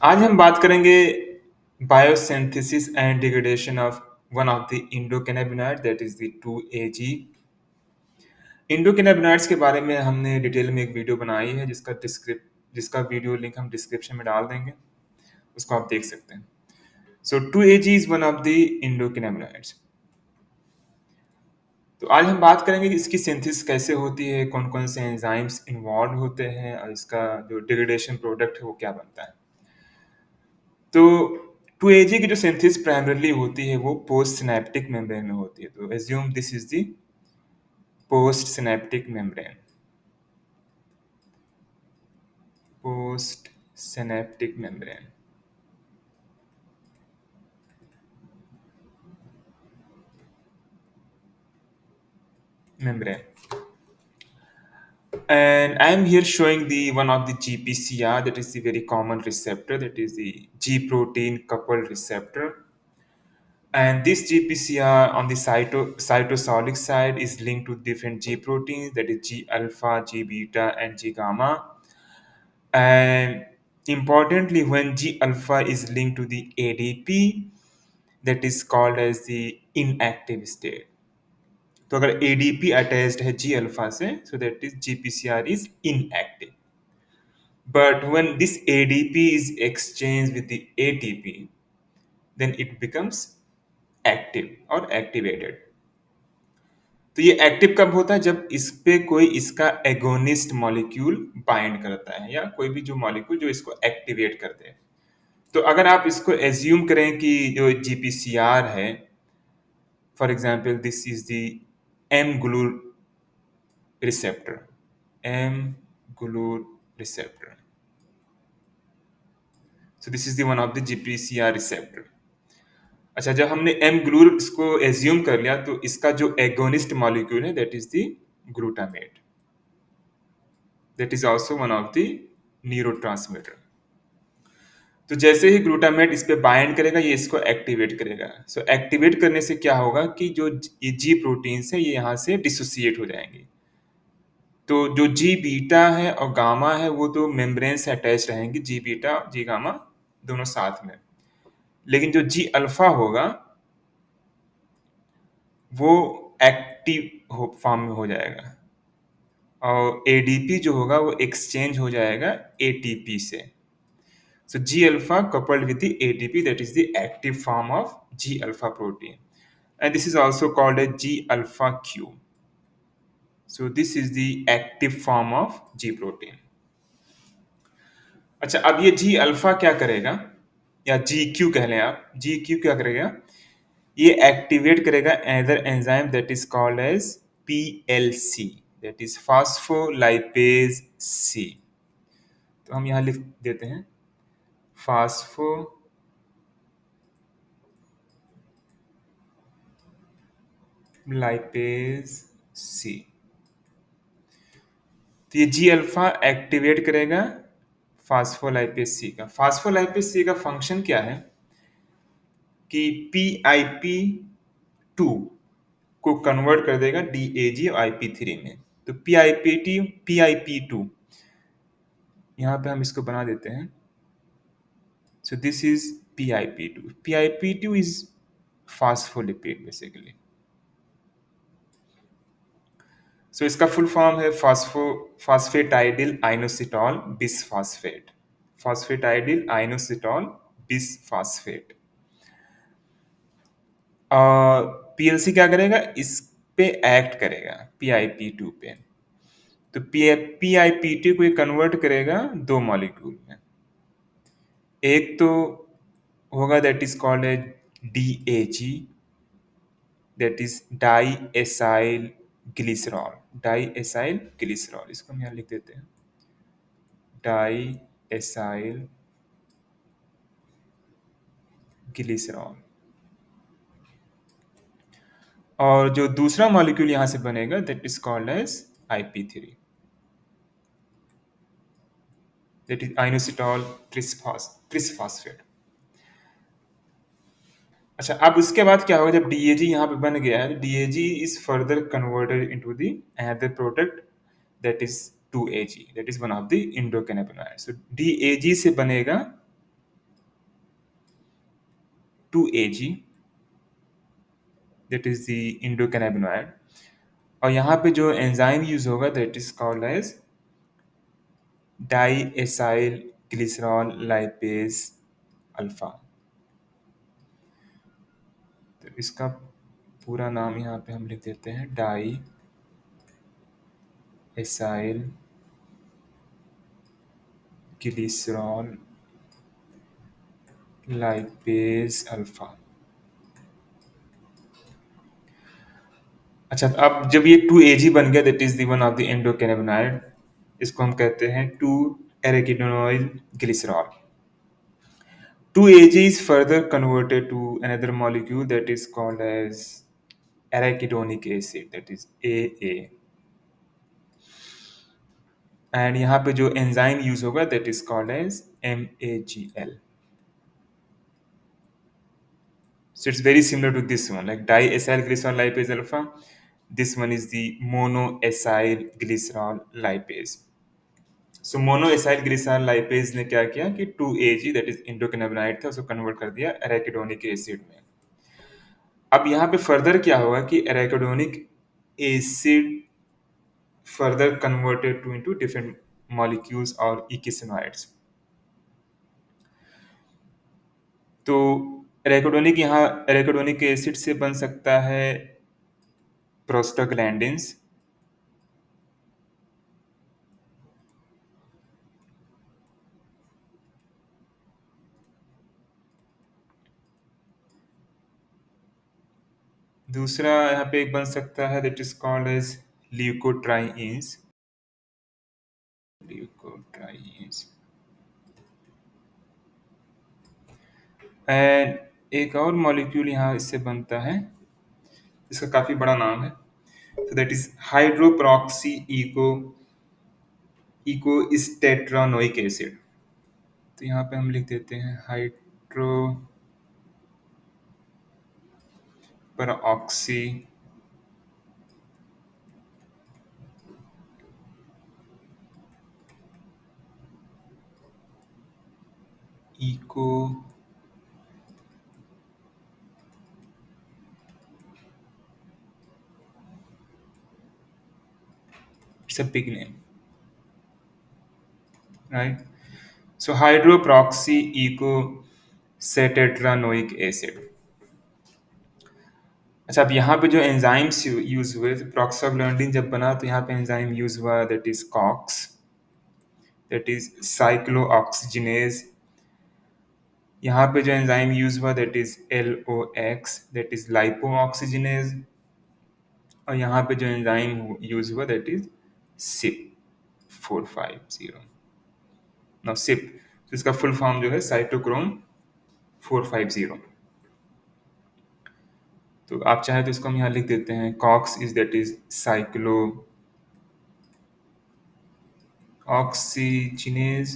आज हम बात करेंगे biosynthesis and degradation of one of the endocannabinoid that is the 2AG। Endocannabinoids के बारे में हमने डिटेल में एक वीडियो बनाई है जिसका वीडियो लिंक हम डिस्क्रिप्शन में डाल देंगे, उसको आप देख सकते हैं। So 2AG is one of the endocannabinoids. तो आज हम बात करेंगे कि इसकी सिंथेसिस कैसे होती है, कौन कौन से एंजाइम्स इन्वॉल्व होते हैं और इसका जो डिग्रेडेशन प्रोडक्ट है वो क्या बनता है। तो 2AG की जो सिंथेसिस प्राइमरली होती है वो पोस्ट सिनेप्टिक मेम्ब्रेन में होती है। तो assume this is the post synaptic membrane. Post synaptic membrane membrane, and I am here showing the one of the GPCR, that is the very common receptor, that is the G protein coupled receptor. And this GPCR on the cytosolic side is linked to different G proteins, that is G alpha, G beta, and G gamma. And importantly, when G alpha is linked to the ADP, that is called as the inactive state. तो अगर ADP attached है G alpha से, so that is GPCR is inactive. But when this ADP is exchanged with the ATP, then it becomes active or activated. तो ये active कब होता है? जब इस पे कोई इसका एगोनिस्ट मॉलिक्यूल बाइंड करता है या कोई भी जो मॉलिक्यूल जो इसको एक्टिवेट करते हैं। तो अगर आप इसको एज्यूम करें कि जो GPCR है, for example this is the M GluR receptor, M GluR receptor. So this is the one of the GPCR receptor. अच्छा, जब हमने एम ग्लूर इसको एज्यूम कर लिया तो इसका जो एगोनिस्ट मॉलिक्यूल है that is the glutamate, that is also one of the neurotransmitter. तो जैसे ही ग्लूटामेट इस पे बाइंड करेगा ये इसको एक्टिवेट करेगा। सो एक्टिवेट करने से क्या होगा कि जो ये जी प्रोटीन्स है ये यहाँ से डिसोसिएट हो जाएंगे। तो जो जी बीटा है और गामा है वो तो मेम्ब्रेन से अटैच रहेंगे, जी बीटा जी गामा दोनों साथ में। लेकिन जो जी अल्फा होगा वो एक्टिव फॉर्म में हो जाएगा और एडीपी जो होगा वो एक्सचेंज हो जाएगा एटीपी से। So G alpha coupled with the ATP, that is the active form of G alpha protein, and this is also called a G alpha Q. So this is the active form of G protein. अच्छा, अब ये G alpha क्या करेगा या GQ कह लें आप, GQ क्या करेगा? ये एक्टिवेट करेगा another enzyme that is called as PLC, that is phospholipase C. तो हम यहाँ लिख देते हैं phospholipase C। तो ये जी अल्फा एक्टिवेट करेगा फास्फोलाइपेज सी का। फास्फोलाइपेज सी का फंक्शन क्या है कि PIP2 को कन्वर्ट कर देगा DAG और IP3 में। तो PIP2 यहाँ पे हम इसको बना देते हैं। So this is PIP2 is phospholipid basically. So इसका फुल फॉर्म है phosphatidyl inositol bisphosphate, phosphatidyl inositol bisphosphate. और PLC क्या करेगा? इस पे एक्ट करेगा PIP2 पे। तो PIP2 को कन्वर्ट करेगा दो मॉलिक्यूल में। एक तो होगा that is called a DAG, that is diacylglycerol, diacylglycerol. इसको हम यहाँ लिख देते हैं डाई एसाइल ग्लिसरॉल। और जो दूसरा मॉलिक्यूल यहाँ से बनेगा that is called as IP3, that is inositol trisphosphate. अच्छा, अब उसके बाद क्या होगा? जब DAG यहाँ पे बन गया है, DAG is further converted into the another product that is 2AG, that is one of the endocannabinoid. So DAG से बनेगा 2AG, दैट इज द इंडोकैनाबिनॉइड। और यहाँ पे जो एंजाइम यूज होगा that is called as diacylglycerol lipase alpha. तो इसका पूरा नाम यहाँ पे हम लिख देते हैं, diacylglycerol lipase alpha. अच्छा, अब जब ये 2AG बन गया that is the one of the endocannabinoid, इसको हम कहते हैं 2 arachidonyl glycerol. 2AG is further converted to another molecule that is called as arachidonic acid, that is AA। And यहाँ पे जो एंजाइम यूज होगा that is called as MAGL। So it's very similar to this one, like diacyl glycerol lipase alpha. This one is the monoacyl glycerol lipase. So monoacyl glycerol lipase ने क्या किया कि 2AG that is इंडोकैनाबिनॉइड था उसको convert कर दिया arachidonic acid में। अब यहाँ पे फर्दर क्या होगा कि arachidonic acid further converted to into different molecules और इकिसनॉइड्स। तो एराकिडोनिक एसिड से बन सकता है प्रोस्टाग्लैंडिन्स, दूसरा यहाँ पे एक बन सकता है that is called as leukotrienes. Leukotrienes and एक और मॉलिक्यूल यहाँ इससे बनता है, इसका काफी बड़ा नाम है, so that is hydroperoxyeicosatetraenoic acid. तो यहाँ पे हम लिख देते हैं hydroperoxy eico it's a big name, right. So hydroperoxyeicosatetraenoic acid. अच्छा, अब यहाँ पे जो एंजाइम्स यूज हुए, तो प्रोक्साग्लैंडिन जब बना तो यहाँ पे एंजाइम यूज हुआ that is COX, that is cyclooxygenase. यहाँ पे जो एंजाइम यूज हुआ that is LOX, that is lipoxygenase. और यहाँ पे जो एंजाइम यूज हुआ that is SIP450। No CYP, तो इसका फुल फॉर्म जो है साइटोक्रोम 450। तो आप चाहे तो इसको हम यहाँ लिख देते हैं COX is that is cyclooxygenase,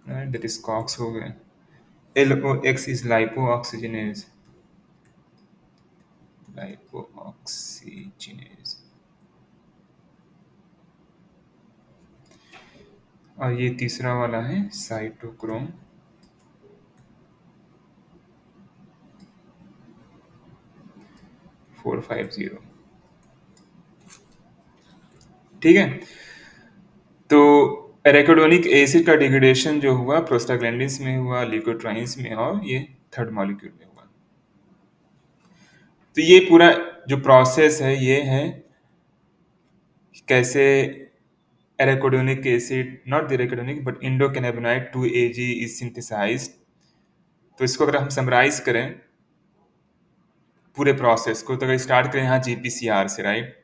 that is COX हो गए। LOX is lipoxygenase, lipoxygenase. और ये तीसरा वाला है साइटोक्रोम 450। ठीक है, तो एराकिडोनिक एसिड का डिग्रेडेशन जो हुआ प्रोस्टाग्लैंडिन्स में हुआ, ल्यूकोट्राइन्स में, और ये थर्ड मॉलिक्यूल में हुआ। तो ये पूरा जो प्रोसेस है ये है कैसे arachidonic acid, not the arachidonic but endocannabinoid 2AG is synthesised. तो इसको अगर हम समराइज करें पूरे प्रोसेस को, तो अगर स्टार्ट करें यहाँ GPCR से, राइट।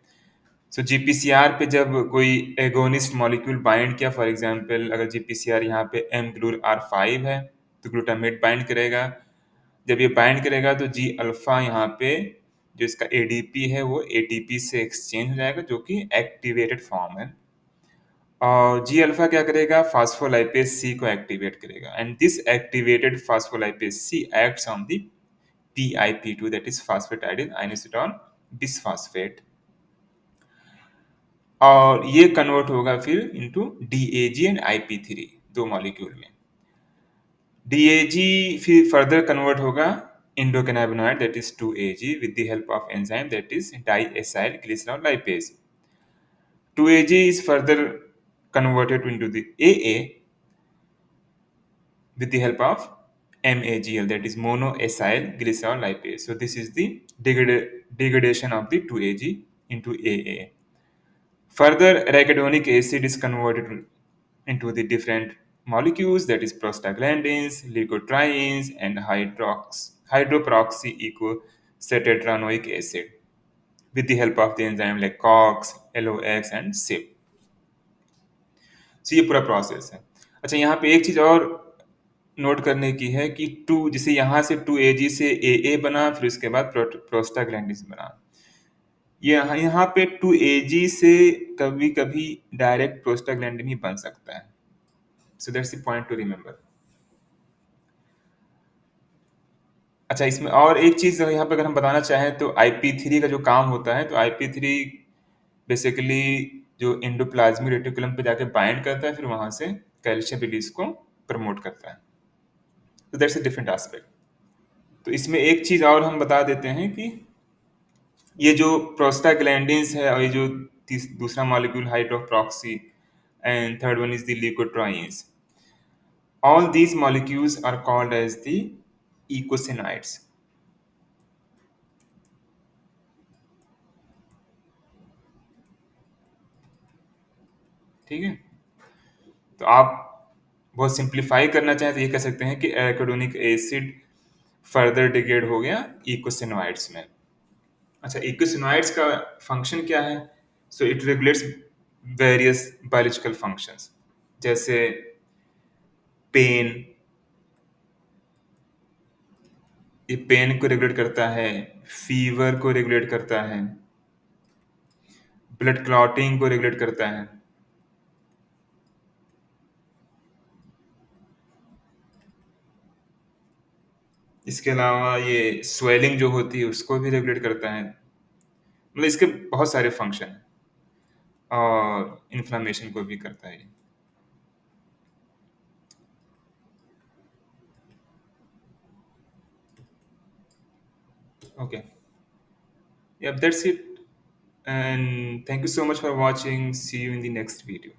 सो GPCR पे जब कोई एगोनिस्ट मॉलिक्यूल बाइंड किया, फॉर एग्जांपल अगर GPCR यहाँ पे mGlur5 है तो ग्लूटामेट बाइंड करेगा। जब ये बाइंड करेगा तो G अल्फा यहाँ पे जो इसका ADP है वो ATP से एक्सचेंज हो जाएगा जो कि एक्टिवेटेड फॉर्म है। और G अल्फा क्या करेगा, फास्फोलाइपेज C को एक्टिवेट करेगा and this activated phospholipase C acts on the PIP2 that is phosphatidyl inositol bisphosphate, और ये कन्वर्ट होगा फिर इनटू DAG एंड IP3 दो मॉलिक्यूल में। DAG फिर फर्दर कन्वर्ट होगा endocannabinoid that is 2AG with the help of enzyme that is diacyl glycerol lipase. 2AG is further converted into the AA with the help of MAGL that is monoacyl glycerol lipase. So this is the degradation of the 2AG into AA. Further, arachidonic acid is converted into the different molecules that is prostaglandins, leukotrienes, and hydroperoxyecosetetranoic acid with the help of the enzyme like COX, LOX and CYP. So ये पूरा process है। अच्छा यहाँ पे एक चीज़ और note करने की है कि टू जैसे यहाँ से 2AG से AA बना फिर उसके बाद प्रोस्टाग्लैंडिन बना। ये यहाँ यहाँ पे 2AG से कभी कभी डायरेक्ट प्रोस्टाग्लैंडिन ही बन सकता है। So that's the point two remember. अच्छा इसमें और एक चीज़ यहाँ पे अगर हम बताना चाहें तो IP3 का जो काम होता है तो IP3 बेसिकली जो एंडोप्लाज्मिक रेटिकुलम पे जाके बाइंड करता है फिर वहां से कैल्शियम रिलीज को प्रमोट करता है। तो दैट्स अ डिफरेंट एस्पेक्ट। तो इसमें एक चीज़ और हम बता देते हैं कि ये जो प्रोस्टाग्लैंडिन्स है और ये जो दूसरा molecule hydroxy and third one is the leukotrienes, all these molecules are called as the eicosanoids। ठीक है, तो आप बहुत सिंप्लीफाई करना चाहें तो ये कह सकते हैं कि एराकिडोनिक एसिड फर्दर डिग्रेड हो गया इकोसिनोइड्स में। अच्छा इकोसिनोइड्स का फंक्शन क्या है? So it regulates various biological functions जैसे पेन, ये पेन को रेगुलेट करता है, फीवर को रेगुलेट करता है, ब्लड क्लॉटिंग को रेगुलेट करता है। इसके अलावा ये स्वेलिंग जो होती है उसको भी रेगुलेट करता है। मतलब इसके बहुत सारे फंक्शन हैं और इन्फ्लामेशन को भी करता है। Okay, yeah, that's it, and thank you so much for watching, see you in the next video।